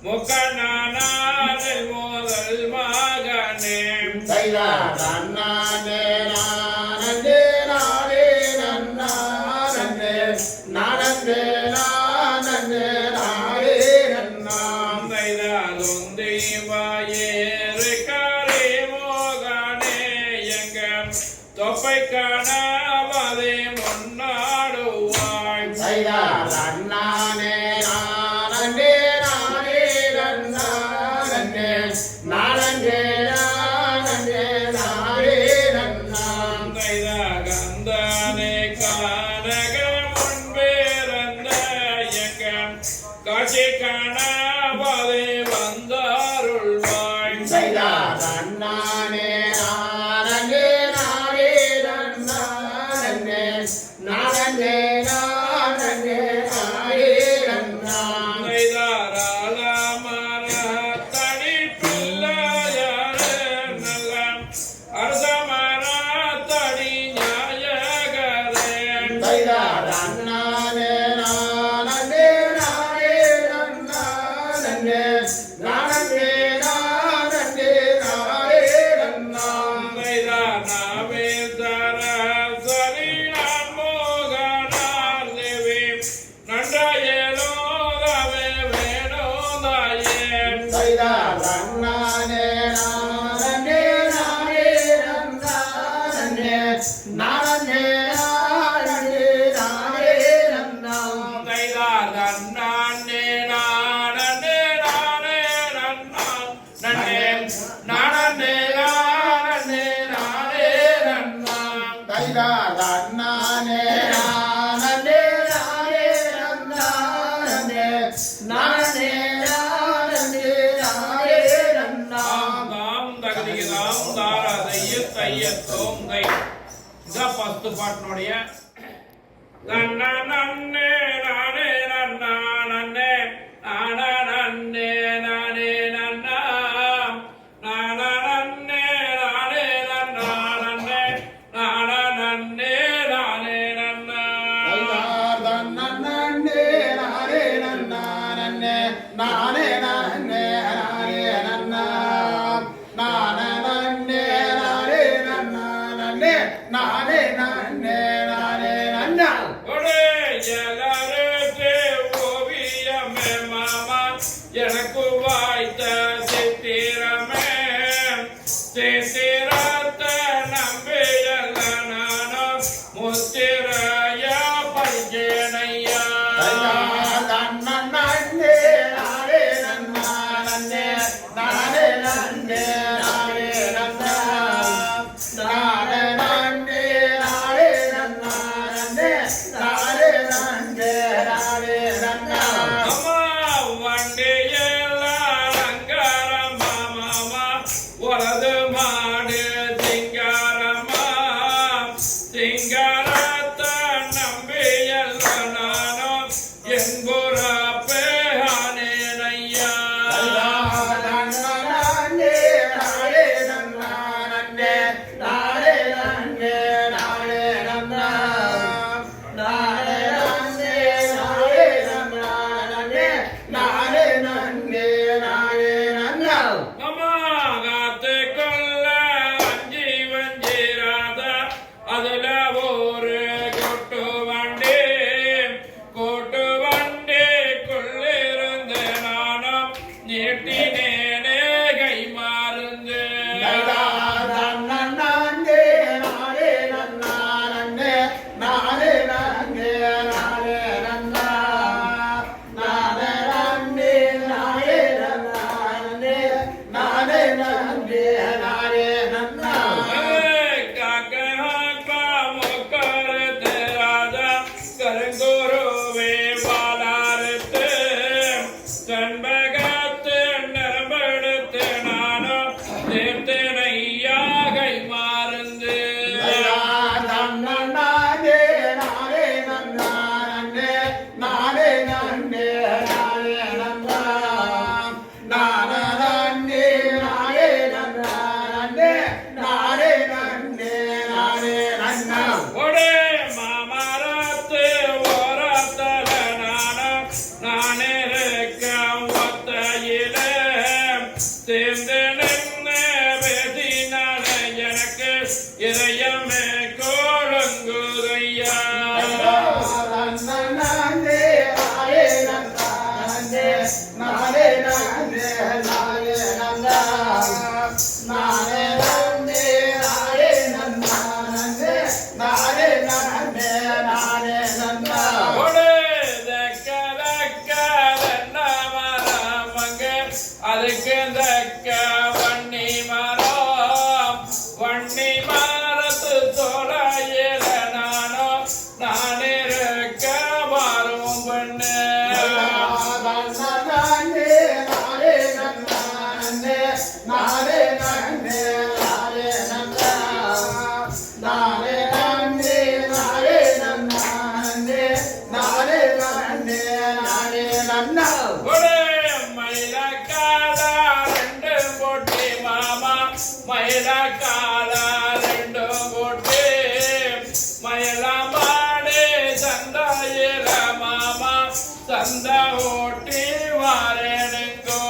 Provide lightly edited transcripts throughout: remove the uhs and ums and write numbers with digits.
முக்கண்ணானல் மோதல் மகனே தொப்பை காணாவதே முன்னாடுவாய் கந்தனே காணக முன்பேறந்த எங்க காட்சி காணாவதே வந்தாருள்வாய் பாட்டினுடைய நன்னே நானே நன்னா நன்னே நானா நன்னே நானே நன்னா நானா நன்னே நானே நன்னா நன்னே நானா நன்னே நானே நன்னா நன்னே நானே நன்னா நன்னே நானே நன்னே நானே நன்னா நானா நன்னே நானே நன்னா நன்னே நானே நன்னே நானே நன்னா எனக்கு வாய்த்த சித்திரமே சித்திரத்த நம்பியல்ல நானோ முத்திரைய பஞ்சனையா நன்னே நானே நன்னா நன்னே நானே நன்னே நானே நன்னா நானே நன்னே நானே நன்னா நன்னே நானே நன்னே நானே நன்னா உலது மாடு சிங்காரமா சிங்காரத்த நம்பியல்ல நானோ என்புறப்பே ஆனேனையா நன்னே நானே நன்னா நன்னே நானே நன்னே நானே நன்னா நானே நன்னே நானே நன்னா நன்னே நானே நன்னே நானே நன்னா அதுல ஒரு கொட்டு வண்டிக்குள்ளிருந்து நானும் நீட்டினேனே கை மாறுந்து நன்னே நானே நன்னா நன்னே நானே நன்னே நானே நன்னா நானே நன்னே நானே நன்னா நன்னே நானே நன்னே நானே நன்னா ஒரே மாமரத்து ஓரத்தல நானிருக்க ஒத்தையிலே சேர்ந்து நின்று பேசினால எனக்கு இதயமே கோழங்குதையா அதுக்கு தக்க வன்னி மரம் வன்னி மரத்து தொலையில நானிருக்க மாறும் பெண்ணு மயிலக்கால ரெண்டு போட்டு மயிலமாடு சந்தையில மாமா சந்த ஓட்டி வாரேனுங்கோ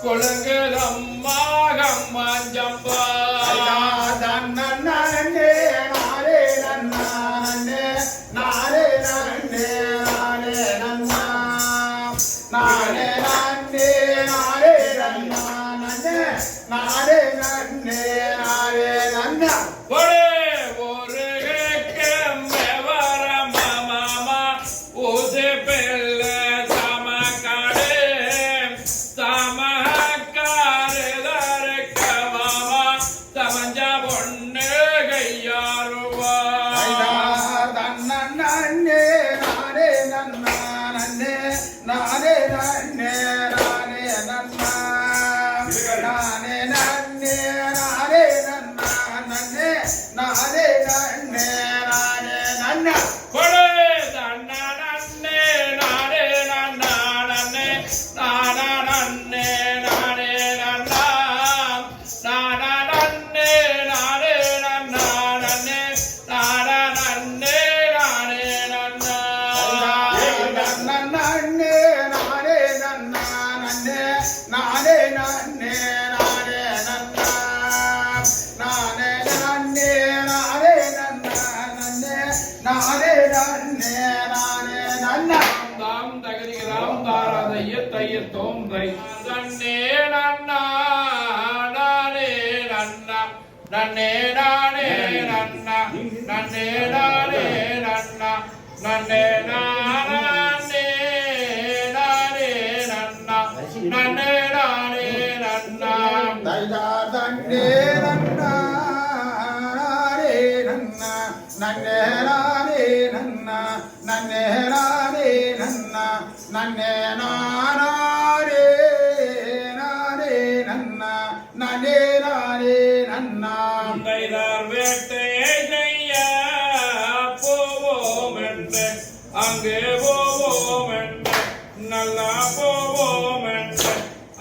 கொழுங்குதம்மா கம்மாஞ்சம்பா ஒரு மாமா ஊசி பெல்ல சமக்காடு சமஞ்ச பொண்ணு கையாருவா தோம்பை நன்னே நன்னா நானே நன்னா நன்னே நானே நன்னா நன்னே நானே நன்னா நன்னே நானே நானே நன்னா நன்னே நானே நன்னா நன்னே நன்னா நன்னே நானே நன்னா நன்னே நானே நன்னா நன்னே நானே நானே நன்னா நன்னே நானே நன்னா கைதார் வேட்டையை செய்ய போவோம் என்று அங்கே போவோம் என்று நல்லா போவோம் என்று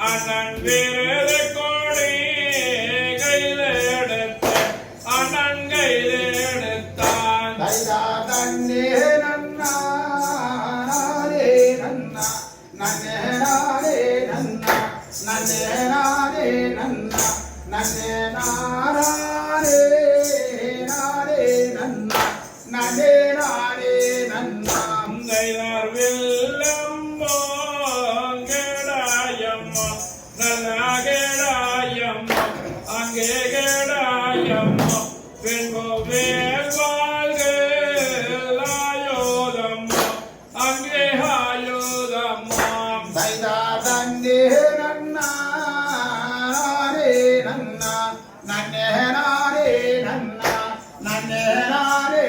அண்ணன் விருது கொடி கையில் எடுத்து அண்ணன் கையில் எடுத்தான் தன்னே நன்னா நானே நன்னா நன்னே நானே நன்னா நன்னே நானே நன்னா நன்னே நானே நானே நன்னா நன்னே நானே நன்னா கைதார் வில்லம்போ கேடாயம்மா நல்லா கேடாயம்மா அங்கே கேடாயம்மா பெண்போ வேல் வாழ்கலாயோதம்மா அங்கே ஆயோதம்மா தன்னே நன்னா நானே நன்னா நன்னே நானே நன்னா நன்னே நானே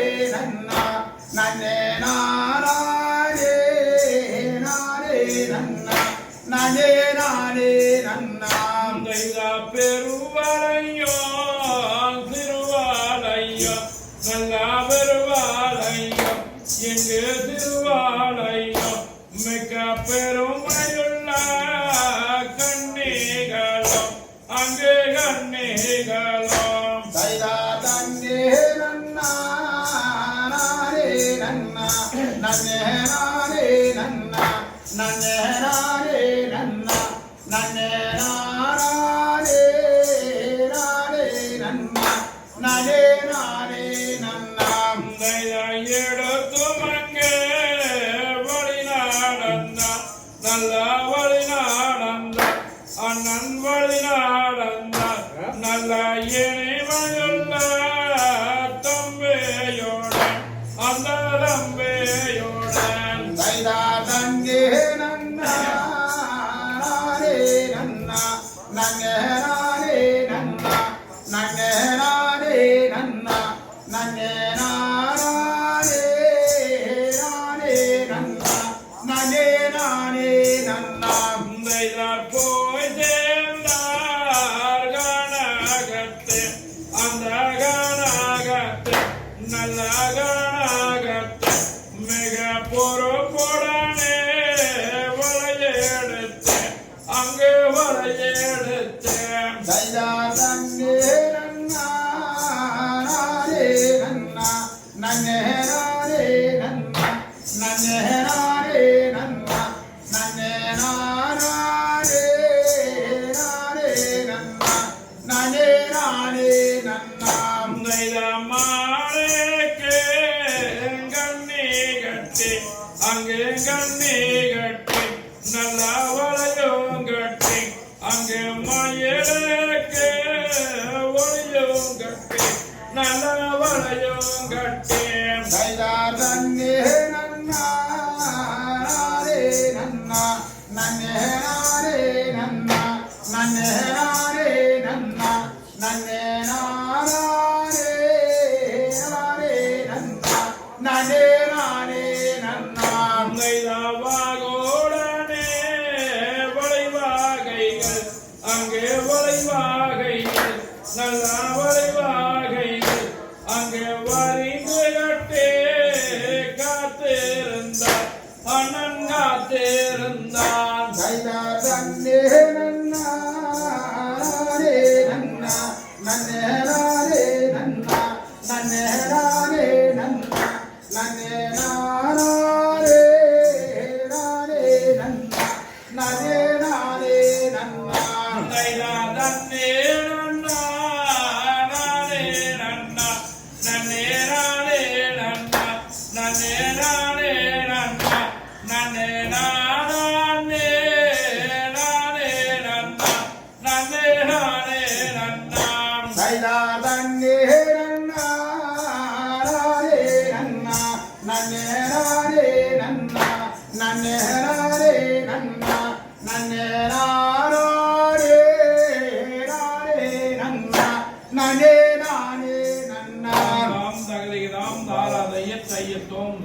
திருவாலயம் எங்கு திருவாலயம் மிக்க பெருமையுள்ள கண்ணிகளும் அங்கு கண்ணிகளும் தைதா தன்னே நன்னா நானே நன்னா நன்னே நானே நன்னா நன்னே நானே நன்னா நன்னே நானே நானே நன்னா நன்னே நானே நன்னா எடுத்து மங்கே வழி நடந்த நல்ல வழி நடந்த அண்ணன் வழி நடந்த நல்ல இனிமையுள்ள தம்பையோடன் அந்த தம்பையோடன் தைதா தன்னே நன்னா நானே நன்னா நன்னே நானே நன்னா நன்னே நானே நன்னா நன்னே நானே நானே நன்னா நன்னே நானே நன்னா போய் சேர்ந்தார் கனகத்து அந்த கனகத்து நல்ல கனகத்து மிக பொறுப்புடனே வளையெடுத்து அங்கு வளையெடுத்து தைதா தன்னே நன்னா நானே நன்னா நன்னே நானே நன்னா நன்னே நானே நன்னா நன்னே நானே நானே நன்னா நன்னே நானே நன்னா மாலைக்கு கண்ணி கட்டி அங்கு கண்ணி கட்டி நல்ல வளையும் கட்டி அங்கு மயிலுக்கு ஒளியும் கட்டி நல்ல வளையும் கட்டி தைதா தன்னே நன்னா நானே நன்னா நன்னே நானே நன்னா நன்னே நானே நன்னா நன்னே நானே நானே நன்னா நன்னே நானே நன்னா வாகோடனே வளைவாகைகள் அங்கே வளைவாகைகள் நல்ல வளைவாகைகள் அங்கே வரிந்து கட்டே காத்திருந்தார் அண்ணன் காத்திருந்தான் தைதா தன்னே நன்னா நானே நன்னா நன்னே நானே நன்னா நன்னே நானே நன்னா நன்னே நானே நானே நன்னா நன்னே நானே நன்னா தைதா தன்னே நன்னா நானே நன்னா நன்னே நானே நன்னா நன்னே நானே நன்னா நன்னே நானே நானே நன்னா நன்னே நானே நன்னா தைதா தன்னே நன்னா நானே நன்னா நன்னே நானே நன்னா நன்னே நானே நன்னா நன்னே நானே நானே நன்னா நன்னே நானே நன்னா தாம் தகதிகதாம் தாராதைய தையத்தோம்